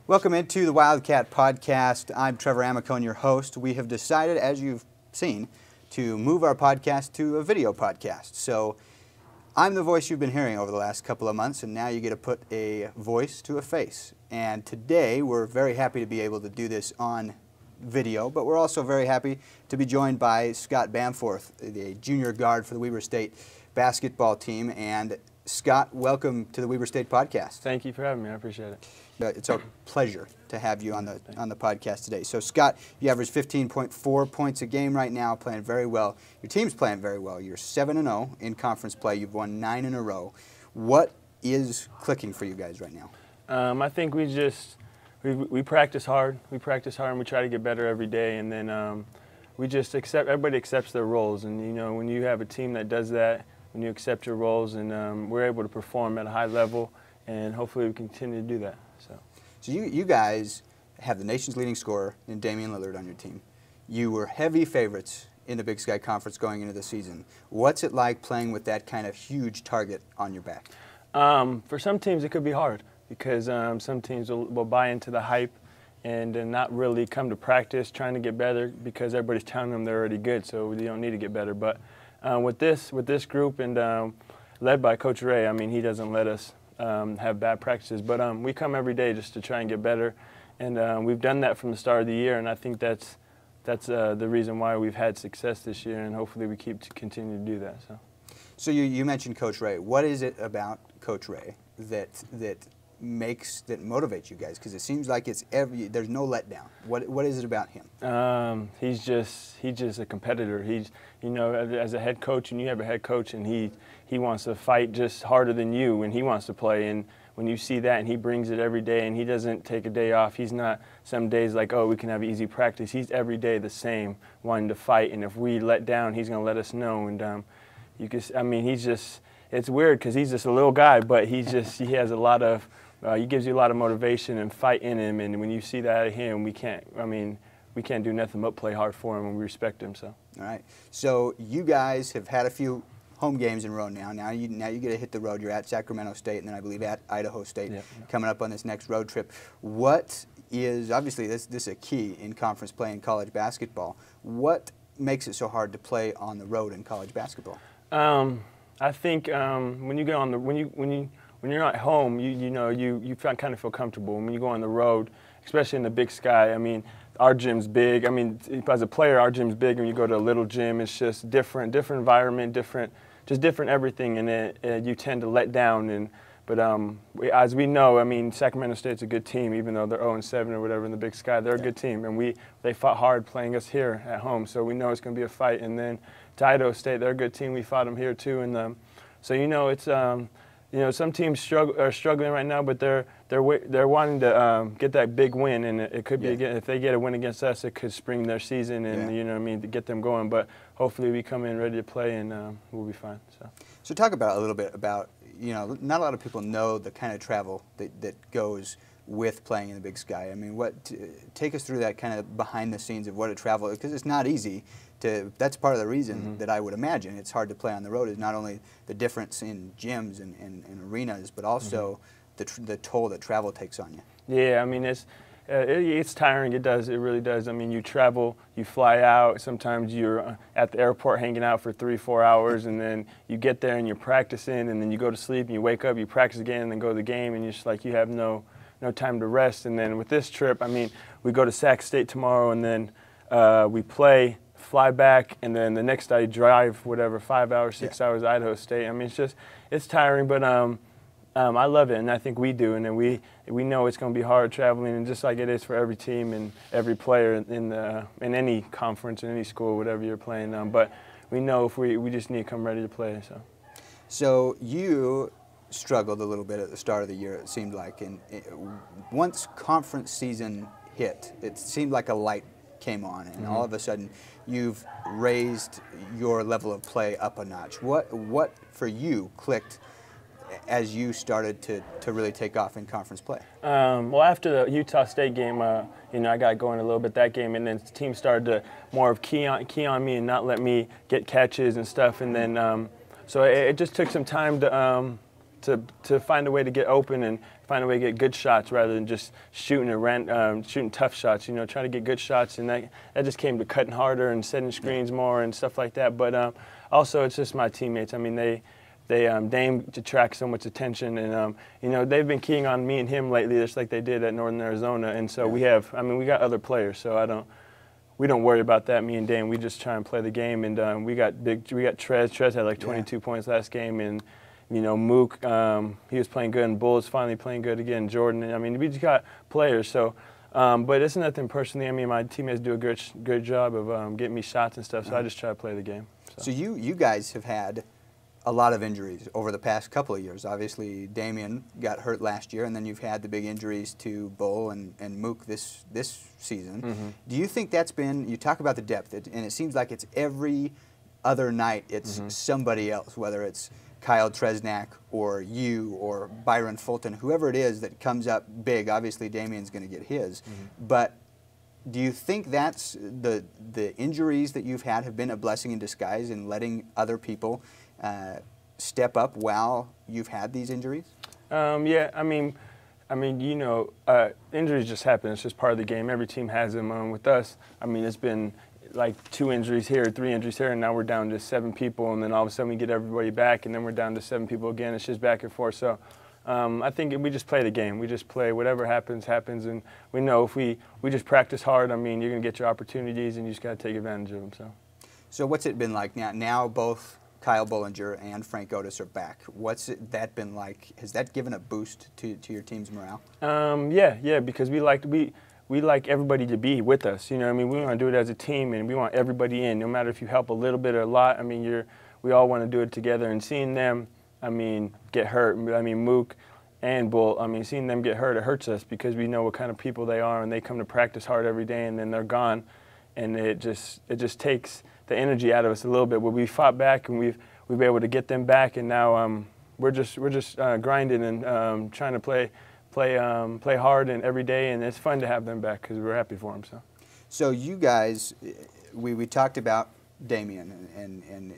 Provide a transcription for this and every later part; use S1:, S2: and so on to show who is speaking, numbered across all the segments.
S1: Welcome into the Wildcat podcast. I'm Trevor Amicone, your host. We have decided, as you've seen, to move our podcast to a video podcast. So I'm the voice you've been hearing over the last couple of months, and now you get to put a voice to a face. And today we're very happy to be able to do this on video, but we're also very happy to be joined by Scott Bamforth, the junior guard for the Weber State basketball team. And Scott, welcome to the Weber State podcast.
S2: Thank you for having me. I appreciate it.
S1: It's our pleasure to have you on the podcast today. So Scott, you average 15.4 points a game right now, playing very well. Your team's playing very well. You're 7-0 in conference play. You've won 9 in a row. What is clicking for you guys right now?
S2: I think we practice hard. We practice hard and we try to get better every day. And then we just everybody accepts their roles. And you know, when you have a team that does that, when you accept your roles, and we're able to perform at a high level, and hopefully we continue to do that.
S1: So you guys have the nation's leading scorer in Damian Lillard on your team. You were heavy favorites in the Big Sky Conference going into the season. What's it like playing with that kind of huge target on your back?
S2: For some teams it could be hard because some teams will buy into the hype and not really come to practice trying to get better because everybody's telling them they're already good, so they don't need to get better. But with this group and led by Coach Ray, I mean, he doesn't let us have bad practices, but we come every day just to try and get better, and we've done that from the start of the year, and I think that's the reason why we've had success this year, and hopefully we continue to do that.
S1: So you mentioned Coach Ray. What is it about Coach Ray that motivates you guys? Because it seems like there's no letdown. What is it about him?
S2: He's just a competitor. You know, as a head coach, and you have a head coach, and he wants to fight just harder than you when he wants to play. And when you see that, and he brings it every day, and he doesn't take a day off. He's not some days like, oh, we can have easy practice. He's every day the same, wanting to fight. And if we let down, he's going to let us know. And it's weird because he's just a little guy, but he has a lot of. He gives you a lot of motivation and fight in him, and when you see that out of him, we can't do nothing but play hard for him, and we respect him. So.
S1: All right. So you guys have had a few home games in a row now. Now you get to hit the road. You're at Sacramento State, and then I believe at Idaho State coming up on this next road trip. What is obviously this is a key in conference play in college basketball. What makes it so hard to play on the road in college basketball?
S2: I think when you get on the when you're not home, you kind of feel comfortable. When you go on the road, especially in the Big Sky, I mean, our gym's big. I mean, as a player, our gym's big. When you go to a little gym, it's just different environment, different everything, and you tend to let down. But as we know, I mean, Sacramento State's a good team, even though they're 0-7 or whatever in the Big Sky. They're a good team, and they fought hard playing us here at home, so we know it's going to be a fight. And then to Idaho State, they're a good team. We fought them here too, and so it's some teams are struggling right now, but they're wanting to get that big win, and it could be if they get a win against us, it could spring their season, and to get them going. But hopefully we come in ready to play, and we'll be fine.
S1: So talk about a little bit about not a lot of people know the kind of travel that goes with playing in the Big Sky. I mean, take us through that kind of behind the scenes of what a travel is, because it's not easy. That's part of the reason that I would imagine it's hard to play on the road is not only the difference in gyms and arenas, but also the toll that travel takes on you. Yeah,
S2: I mean, it's tiring. It really does. I mean, you travel, you fly out. Sometimes you're at the airport hanging out for 3-4 hours, and then you get there and you're practicing, and then you go to sleep and you wake up, you practice again, and then go to the game, and you're just like you have no time to rest. And then with this trip, I mean, we go to Sac State tomorrow, and then we play, fly back, and then the next day drive 5 hours, 6 hours to Idaho State. I mean, it's tiring, but I love it, and I think we do, and then we know it's going to be hard traveling, and just like it is for every team and every player in any conference, in any school, whatever you're playing. But we know if we just need to come ready to play.
S1: So you struggled a little bit at the start of the year, it seemed like, and once conference season hit, it seemed like a light came on, and all of a sudden you've raised your level of play up a notch. What for you clicked as you started to really take off in conference play?
S2: Well, after the Utah State game, I got going a little bit that game, and then the team started to more of key on me and not let me get catches and stuff, and then so it just took some time to find a way to get open and find a way to get good shots rather than just shooting tough shots. You know, trying to get good shots, and that just came to cutting harder and setting screens more and stuff like that. But also, it's just my teammates. I mean, Dame attracts so much attention, and you know, they've been keying on me and him lately, just like they did at Northern Arizona. And so we got other players, so we don't worry about that. Me and Dame, we just try and play the game. And we got Trez. Trez had like 22 points last game, and you know, Mook, he was playing good, and Bull's finally playing good again. Jordan, I mean, we just got players. So, but it's nothing personally. I mean, my teammates do a good job of getting me shots and stuff. So I just try to play the game.
S1: So you guys have had a lot of injuries over the past couple of years. Obviously, Damian got hurt last year, and then you've had the big injuries to Bull and Mook this season. Do you think that's been, you talk about the depth, and it seems like it's every other night it's somebody else, whether it's Kyle Tresnak or you or Byron Fulton, whoever it is that comes up big. Obviously, Damian's going to get his. But do you think that's the injuries that you've had have been a blessing in disguise in letting other people step up while you've had these injuries?
S2: Yeah, I mean, you know, injuries just happen. It's just part of the game. Every team has them. With us, I mean, it's been like 2 injuries here, 3 injuries here, and now we're down to 7 people, and then all of a sudden we get everybody back, and then we're down to 7 people again. It's just back and forth. So I think we just play the game. We just play whatever happens, and we know if we just practice hard, I mean, you're going to get your opportunities, and you just got to take advantage of them.
S1: So what's it been like now? Now both Kyle Bollinger and Frank Otis are back. What's that been like? Has that given a boost to your team's morale?
S2: Yeah, because we like everybody to be with us. You know what I mean? We want to do it as a team, and we want everybody in, no matter if you help a little bit or a lot. I mean, we all want to do it together, and seeing them, I mean, get hurt. I mean, Mook and Bull, I mean, seeing them get hurt, it hurts us because we know what kind of people they are, and they come to practice hard every day, and then they're gone, and it just takes the energy out of us a little bit. But we fought back, and we've been able to get them back, and now we're just grinding and trying to play hard and every day, and it's fun to have them back because we're happy for them.
S1: So you guys, we talked about Damian, and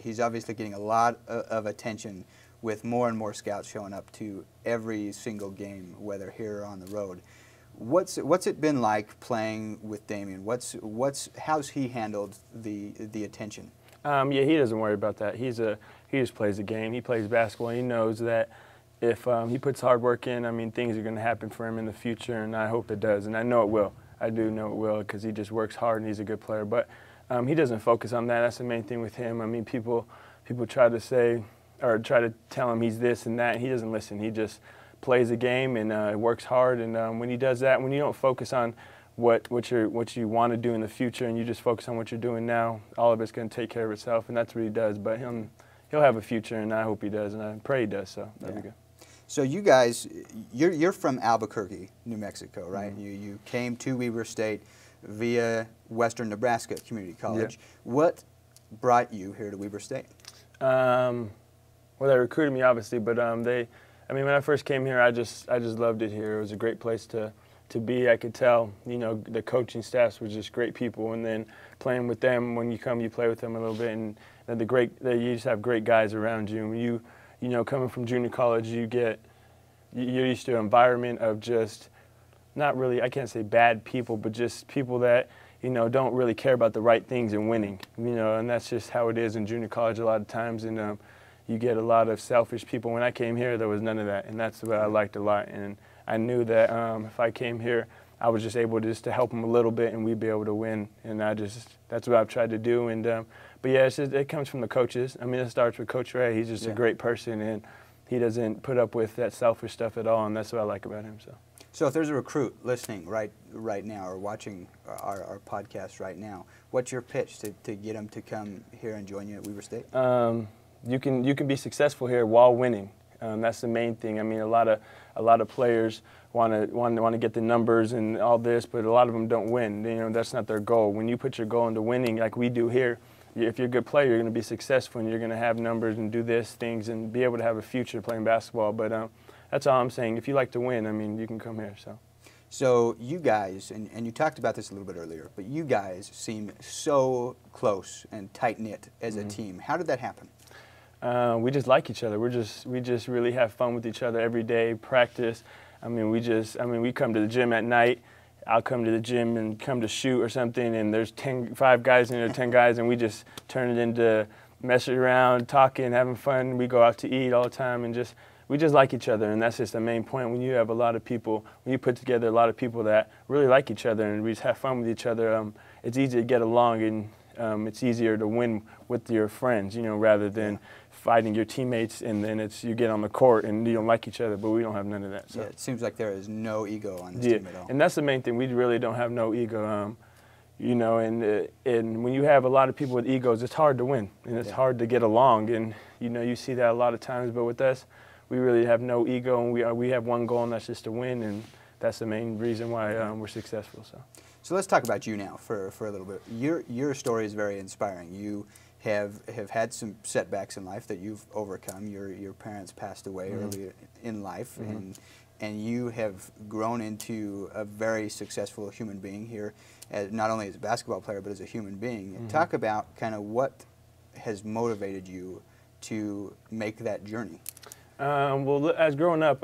S1: he's obviously getting a lot of attention with more and more scouts showing up to every single game, whether here or on the road. What's it been like playing with Damian? How's he handled the attention?
S2: Yeah, he doesn't worry about that. He just plays the game. He plays basketball. He knows that if he puts hard work in, I mean, things are going to happen for him in the future, and I hope it does, and I know it will. I do know it will because he just works hard and he's a good player. But he doesn't focus on that. That's the main thing with him. I mean, people try to say or try to tell him he's this and that. And he doesn't listen. He just plays the game and works hard. And when he does that, when you don't focus on what you want to do in the future and you just focus on what you're doing now, all of it's going to take care of itself, and that's what he does. But he'll have a future, and I hope he does, and I pray he does. So that'd be good.
S1: So you guys, you're from Albuquerque, New Mexico, right? You came to Weber State via Western Nebraska Community College. Yeah. What brought you here to Weber State?
S2: Well, they recruited me, obviously, but I mean, when I first came here, I just loved it here. It was a great place to be. I could tell, you know, the coaching staffs were just great people, and then playing with them, when you come, you play with them a little bit, and you just have great guys around you. You know, coming from junior college, you're used to an environment of just not really, I can't say bad people, but just people that, you know, don't really care about the right things and winning, you know, and that's just how it is in junior college a lot of times, and you get a lot of selfish people. When I came here, there was none of that, and that's what I liked a lot, and I knew that if I came here, I was just able to help them a little bit, and we'd be able to win, and that's what I've tried to do, and but yeah, it comes from the coaches. I mean, it starts with Coach Ray. He's just a great person, and he doesn't put up with that selfish stuff at all, and that's what I like about him.
S1: So if there's a recruit listening right now or watching our podcast right now, what's your pitch to get them to come here and join you at Weber State?
S2: You can be successful here while winning. That's the main thing. I mean, a lot of players want to get the numbers and all this, but a lot of them don't win. You know, that's not their goal. When you put your goal into winning, like we do here, if you're a good player, you're going to be successful, and you're going to have numbers and do things and be able to have a future playing basketball. But that's all I'm saying. If you like to win, I mean, you can come here.
S1: So you guys, and you talked about this a little bit earlier, but you guys seem so close and tight-knit as a team. How did that happen?
S2: We just like each other. We just really have fun with each other every day. Practice. I mean, we come to the gym at night. I'll come to the gym and come to shoot or something, and there's 5 guys in there, 10 guys, and we just turn it into messing around, talking, having fun. We go out to eat all the time, and we just like each other, and that's just the main point. When you have a lot of people, when you put together a lot of people that really like each other and we just have fun with each other, it's easy to get along, and it's easier to win with your friends, you know, rather than fighting your teammates, and then you get on the court and you don't like each other. But we don't have none of that. So.
S1: Yeah, it seems like there is no ego on this team at all.
S2: And that's the main thing. We really don't have no ego. You know, and when you have a lot of people with egos, it's hard to win, and it's hard to get along, and you know, you see that a lot of times. But with us, we really have no ego, and we have one goal, and that's just to win, and that's the main reason why we're successful.
S1: So let's talk about you now for a little bit. Your story is very inspiring. You have had some setbacks in life that you've overcome. Your parents passed away early in life, and you have grown into a very successful human being here, not only as a basketball player, but as a human being. Talk about kind of what has motivated you to make that journey.
S2: Well, as growing up,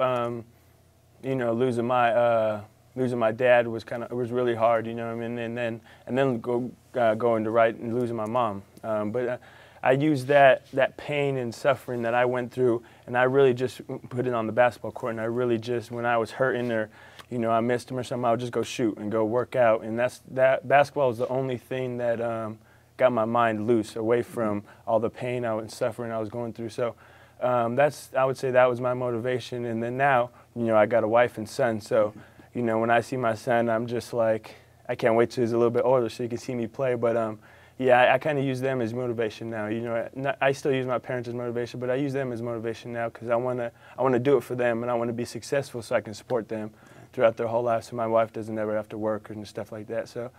S2: you know, losing my dad was really hard, you know what I mean, and then going to right and losing my mom. But I used that pain and suffering that I went through, and I really just put it on the basketball court. And I really just, when I was hurting or, you know, I missed him or something, I would just go shoot and go work out. And that basketball was the only thing that got my mind loose, away from all the pain and suffering I was going through. So I would say that was my motivation. And then now, you know, I got a wife and son, so. You know, when I see my son, I'm just like, I can't wait till he's a little bit older so he can see me play. But yeah, I kind of use them as motivation now. You know, I still use my parents as motivation, but I use them as motivation now because I wanna do it for them, and I want to be successful so I can support them throughout their whole life, so my wife doesn't ever have to work and stuff like that. So,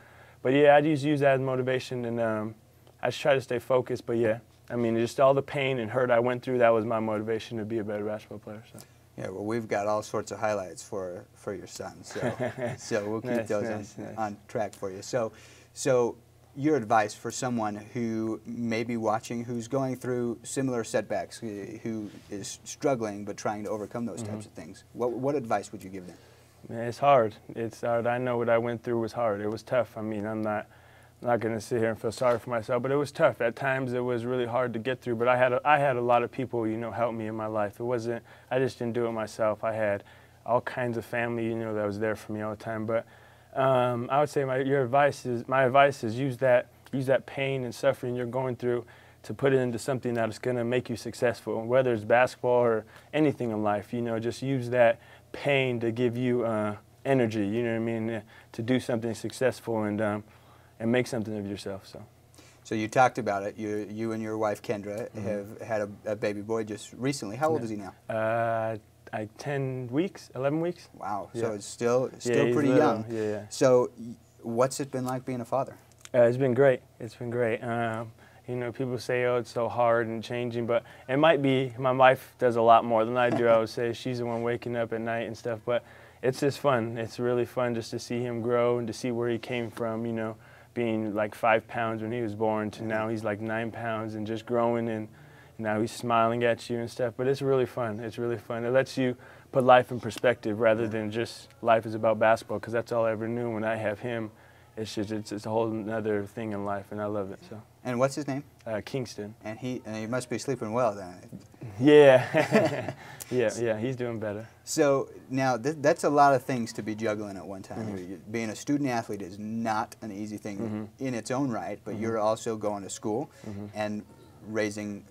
S2: but yeah, I just use that as motivation, and I just try to stay focused. But yeah, I mean, just all the pain and hurt I went through, that was my motivation to be a better basketball player. So.
S1: Yeah, well, we've got all sorts of highlights for your son, so we'll keep those on track for you. So your advice for someone who may be watching, who's going through similar setbacks, who is struggling but trying to overcome those types of things, what advice would you give them?
S2: Man, it's hard. It's hard. I know what I went through was hard. It was tough. I mean, I'm not going to sit here and feel sorry for myself, but it was tough. At times it was really hard to get through, but I had a lot of people, you know, help me in my life. It wasn't, I just didn't do it myself. I had all kinds of family, you know, that was there for me all the time. But I would say my advice is use that pain and suffering you're going through to put it into something that is going to make you successful, whether it's basketball or anything in life. You know, just use that pain to give you energy, you know what I mean, to do something successful and make something of yourself.
S1: So you talked about it. You and your wife Kendra have had a baby boy just recently. How old is he now?
S2: 10 weeks, 11 weeks.
S1: Wow.
S2: Yeah.
S1: So it's still
S2: he's
S1: pretty
S2: little.
S1: young.
S2: Yeah.
S1: So what's it been like being a father?
S2: It's been great. It's been great. You know, people say, oh, it's so hard and changing, but it might be. My wife does a lot more than I do. I would say she's the one waking up at night and stuff, but it's just fun. It's really fun just to see him grow and to see where he came from, you know, being like 5 pounds when he was born to now he's like 9 pounds and just growing, and now he's smiling at you and stuff. But it's really fun. It's really fun. It lets you put life in perspective rather than just life is about basketball, because that's all I ever knew. When I have him, it's a whole other thing in life, and I love it. So.
S1: And what's his name?
S2: Kingston.
S1: And he must be sleeping well then.
S2: Yeah. yeah, he's doing better.
S1: So now that's a lot of things to be juggling at one time. Being a student athlete is not an easy thing in its own right, but you're also going to school and raising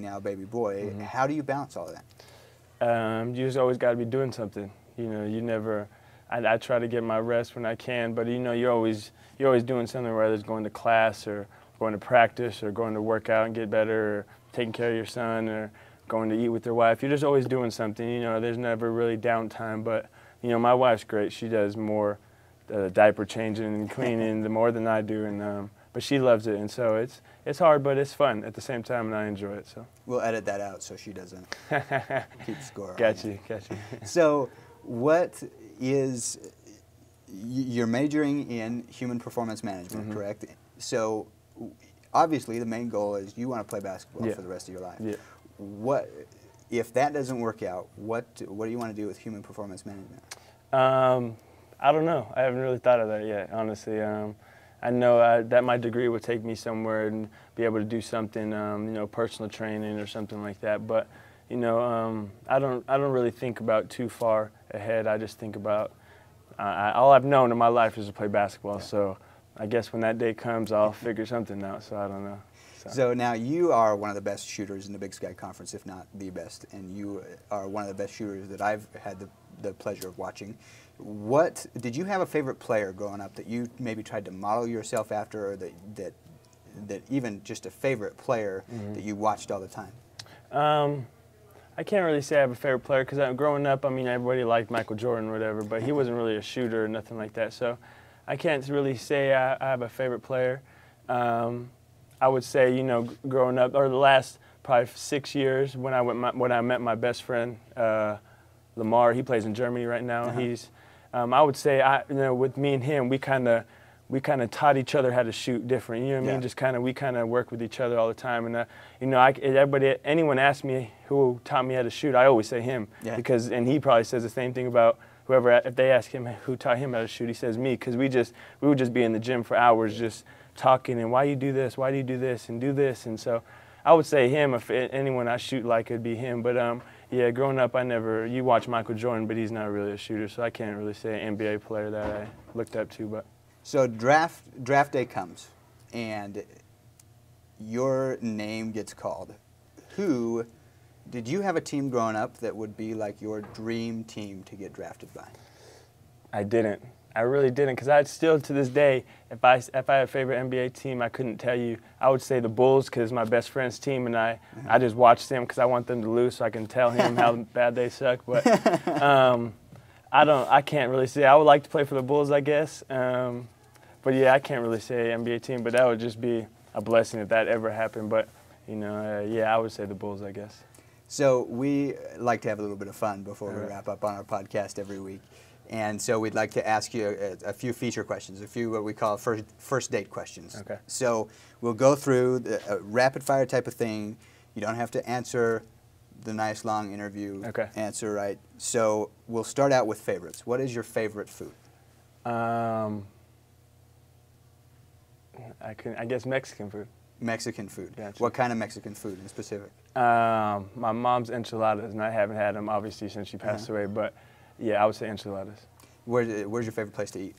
S1: now a baby boy. How do you balance all of that?
S2: You just always got to be doing something. You know, you never. I try to get my rest when I can, but you know, you're always doing something, whether it's going to class or going to practice or going to work out and get better, or taking care of your son, or going to eat with your wife. You're just always doing something. You know, there's never really downtime. But you know, my wife's great. She does more diaper changing and cleaning more than I do, and but she loves it, and so it's hard, but it's fun at the same time, and I enjoy it. So
S1: we'll edit that out so she doesn't keep score.
S2: Got you.
S1: So what is, you're majoring in human performance management, correct? So obviously the main goal is you want to play basketball for the rest of your life.
S2: Yeah.
S1: what if that doesn't work out? What do you want to do with human performance management?
S2: I don't know. I haven't really thought of that yet, honestly. I know that my degree would take me somewhere and be able to do something, personal training or something like that. But, I don't really think about too far ahead. I just think about all I've known in my life is to play basketball. Yeah. So I guess when that day comes, I'll figure something out. So I don't know.
S1: So now you are one of the best shooters in the Big Sky Conference, if not the best, and you are one of the best shooters that I've had the pleasure of watching. What did you have a favorite player growing up that you maybe tried to model yourself after, or that even just a favorite player that you watched all the time?
S2: I can't really say I have a favorite player because growing up, I mean, everybody liked Michael Jordan or whatever, but he wasn't really a shooter or nothing like that. So I can't really say I have a favorite player. I would say, growing up, or the last probably 6 years, when I met my best friend, Lamar. He plays in Germany right now. He's, I would say, with me and him, we kind of taught each other how to shoot different. You know what I mean? Just we kind of work with each other all the time. And anyone asks me who taught me how to shoot, I always say him, because he probably says the same thing about whoever. If they ask him who taught him how to shoot, he says me, because we would just be in the gym for hours just talking, and why you do this, why do you do this, and do this. And so I would say him. If anyone I shoot like, it'd be him. But yeah, growing up, you watch Michael Jordan, but he's not really a shooter, so I can't really say an NBA player that I looked up to. But
S1: so draft day comes, and your name gets called. Did you have a team growing up that would be like your dream team to get drafted by?
S2: I didn't. I really didn't, because I still, to this day, if I had a favorite NBA team, I couldn't tell you. I would say the Bulls, because my best friend's team, and I just watch them because I want them to lose so I can tell him how bad they suck. But I can't really say. I would like to play for the Bulls, I guess. But yeah, I can't really say NBA team, but that would just be a blessing if that ever happened. But yeah, I would say the Bulls, I guess.
S1: So we like to have a little bit of fun before we wrap up on our podcast every week. And so we'd like to ask you a few feature questions, a few what we call first date questions.
S2: Okay.
S1: So we'll go through a rapid fire type of thing. You don't have to answer the nice long interview answer right. So we'll start out with favorites. What is your favorite food?
S2: I guess Mexican food.
S1: Mexican food.
S2: Gotcha.
S1: What kind of Mexican food in specific?
S2: My mom's enchiladas, and I haven't had them obviously since she passed away, but yeah, I would say enchiladas.
S1: Where's your favorite place to eat?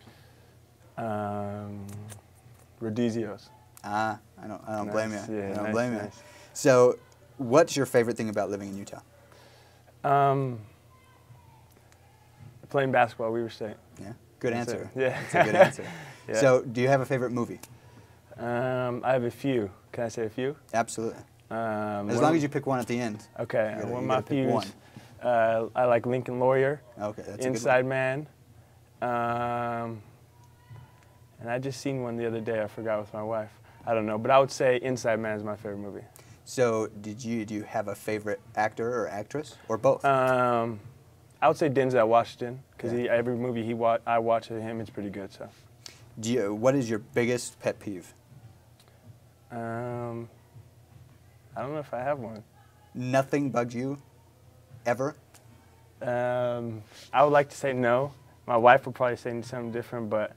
S2: Rodizio's.
S1: I don't blame you.
S2: Yeah,
S1: I don't blame you. So, what's your favorite thing about living in Utah?
S2: Playing basketball, Weber State.
S1: Yeah, good answer.
S2: Yeah,
S1: that's a good answer.
S2: Yeah.
S1: So, do you have a favorite movie?
S2: I have a few. Can I say a few?
S1: Absolutely. As long as you pick one at the end.
S2: Okay. One of my fews. I like Lincoln Lawyer.
S1: Okay, that's
S2: Inside Man. And I just seen one the other day. I forgot with my wife. I don't know, but I would say Inside Man is my favorite movie.
S1: So, do you have a favorite actor or actress, or both?
S2: I would say Denzel Washington, because every movie I watch of him, it's pretty good. So.
S1: What is your biggest pet peeve?
S2: I don't know if I have one.
S1: Nothing bugs you, ever?
S2: I would like to say no. My wife would probably say something different, but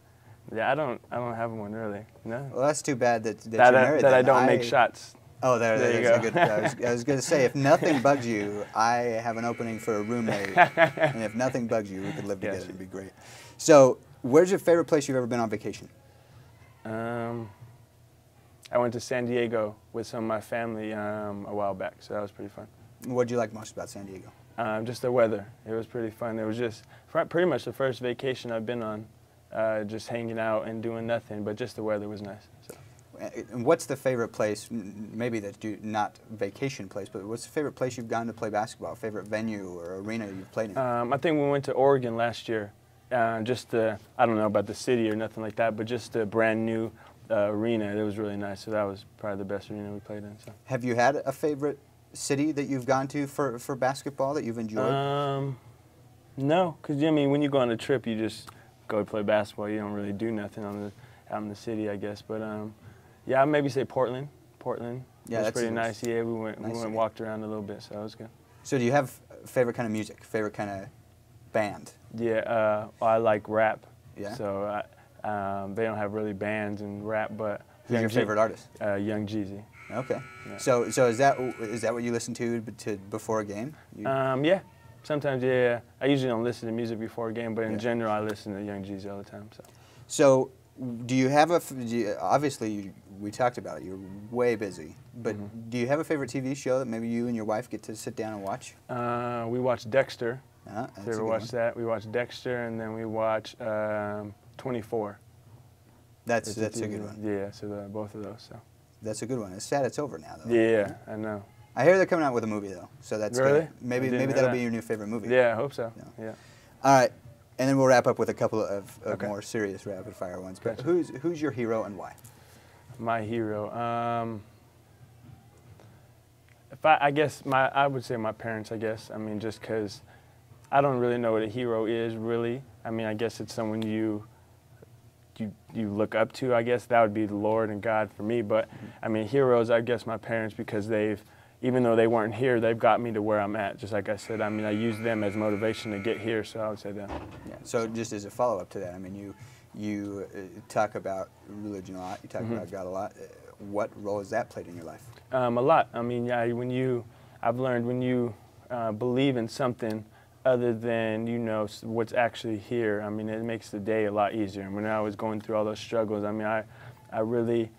S2: yeah, I don't have one really. No.
S1: Well, that's too bad that you're married.
S2: That I don't make shots.
S1: Oh, there you go. Good, I was going to say, if nothing bugs you, I have an opening for a roommate, and if nothing bugs you, we could live together. It'd be great. So, where's your favorite place you've ever been on vacation?
S2: I went to San Diego with some of my family a while back, so that was pretty fun.
S1: What did you like most about San Diego?
S2: Just the weather. It was pretty fun. It was just pretty much the first vacation I've been on, just hanging out and doing nothing, but just the weather was nice. So.
S1: And what's the favorite place, maybe that's not vacation place, but what's the favorite place you've gone to play basketball, favorite venue or arena you've played in?
S2: I think we went to Oregon last year. I don't know about the city or nothing like that, but just a brand new arena. It was really nice, so that was probably the best arena we played in. So.
S1: Have you had a favorite city that you've gone to for basketball that you've enjoyed?
S2: No, because when you go on a trip, you just go play basketball. You don't really do nothing out in the city, I guess. But yeah, I'd maybe say Portland.
S1: Yeah,
S2: it was
S1: that's
S2: pretty nice. Yeah, we went
S1: nice
S2: and walked around a little bit, so it was good.
S1: So do you have favorite kind of music, favorite kind of band?
S2: Yeah, I like rap.
S1: Yeah.
S2: So they don't have really bands and rap, but
S1: Who's your favorite artist?
S2: Young Jeezy.
S1: Okay.
S2: Yeah.
S1: So is that what you listen to before a game?
S2: Yeah. Sometimes, yeah. I usually don't listen to music before a game, but in general, I listen to Young Jeezy all the time.
S1: So do you have obviously, we talked about it, you're way busy, but do you have a favorite TV show that maybe you and your wife get to sit down and watch?
S2: We watch Dexter.
S1: That's
S2: If you ever watched that? We watch Dexter, and then we watch 24.
S1: That's a good one.
S2: Yeah, so both of those. So.
S1: That's a good one. It's sad it's over now, though.
S2: Yeah, I know.
S1: I hear they're coming out with a movie, though, so that's
S2: really
S1: good. Maybe that'll be your new favorite movie.
S2: Yeah, I hope so. Yeah.
S1: All right, and then we'll wrap up with a couple of
S2: Okay.
S1: more serious rapid fire ones. But
S2: Gotcha.
S1: who's your hero and why?
S2: My hero. I guess I would say my parents. I guess. I mean, just because I don't really know what a hero is. Really. I mean, I guess it's someone you look up to. I guess that would be the Lord and God for me. But I mean, heroes. I guess my parents, because even though they weren't here, they've got me to where I'm at. Just like I said, I mean, I use them as motivation to get here. So I would say them.
S1: Yeah. So just as a follow-up to that, I mean, you talk about religion a lot. You talk about God a lot. What role has that played in your life?
S2: A lot. I mean, yeah. I've learned when you believe in something other than what's actually here. I mean, it makes the day a lot easier. And when I was going through all those struggles, I mean, I really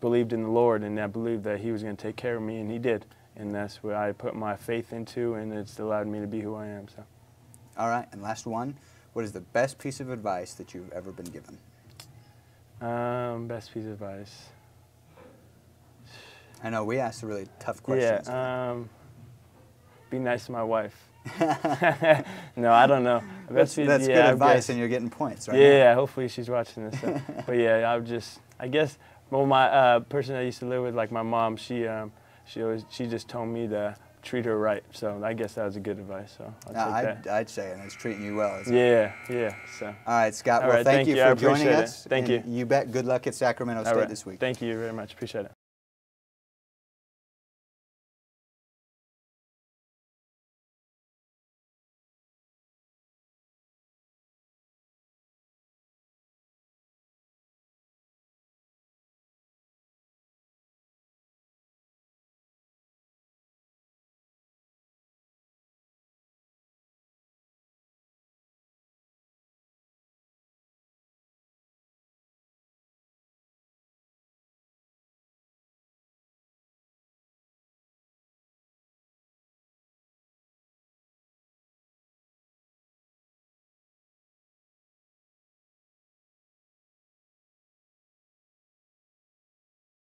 S2: believed in the Lord, and I believed that He was going to take care of me, and He did. And that's what I put my faith into, and it's allowed me to be who I am. So.
S1: All right, and last one. What is the best piece of advice that you've ever been given?
S2: Best piece of advice.
S1: I know we asked really tough questions.
S2: Yeah. Be nice to my wife. No, I don't know.
S1: That's good advice, and you're getting points, right?
S2: Yeah, hopefully she's watching this. So. But yeah, I guess. Well, my person I used to live with, like my mom, she just told me to treat her right. So I guess that was a good advice. So
S1: I'd say, and it's treating you well.
S2: Yeah. So.
S1: All right, Scott.
S2: All
S1: well,
S2: right,
S1: thank you for joining us.
S2: Thank you.
S1: You bet. Good luck at Sacramento State this week.
S2: Thank you very much. Appreciate it.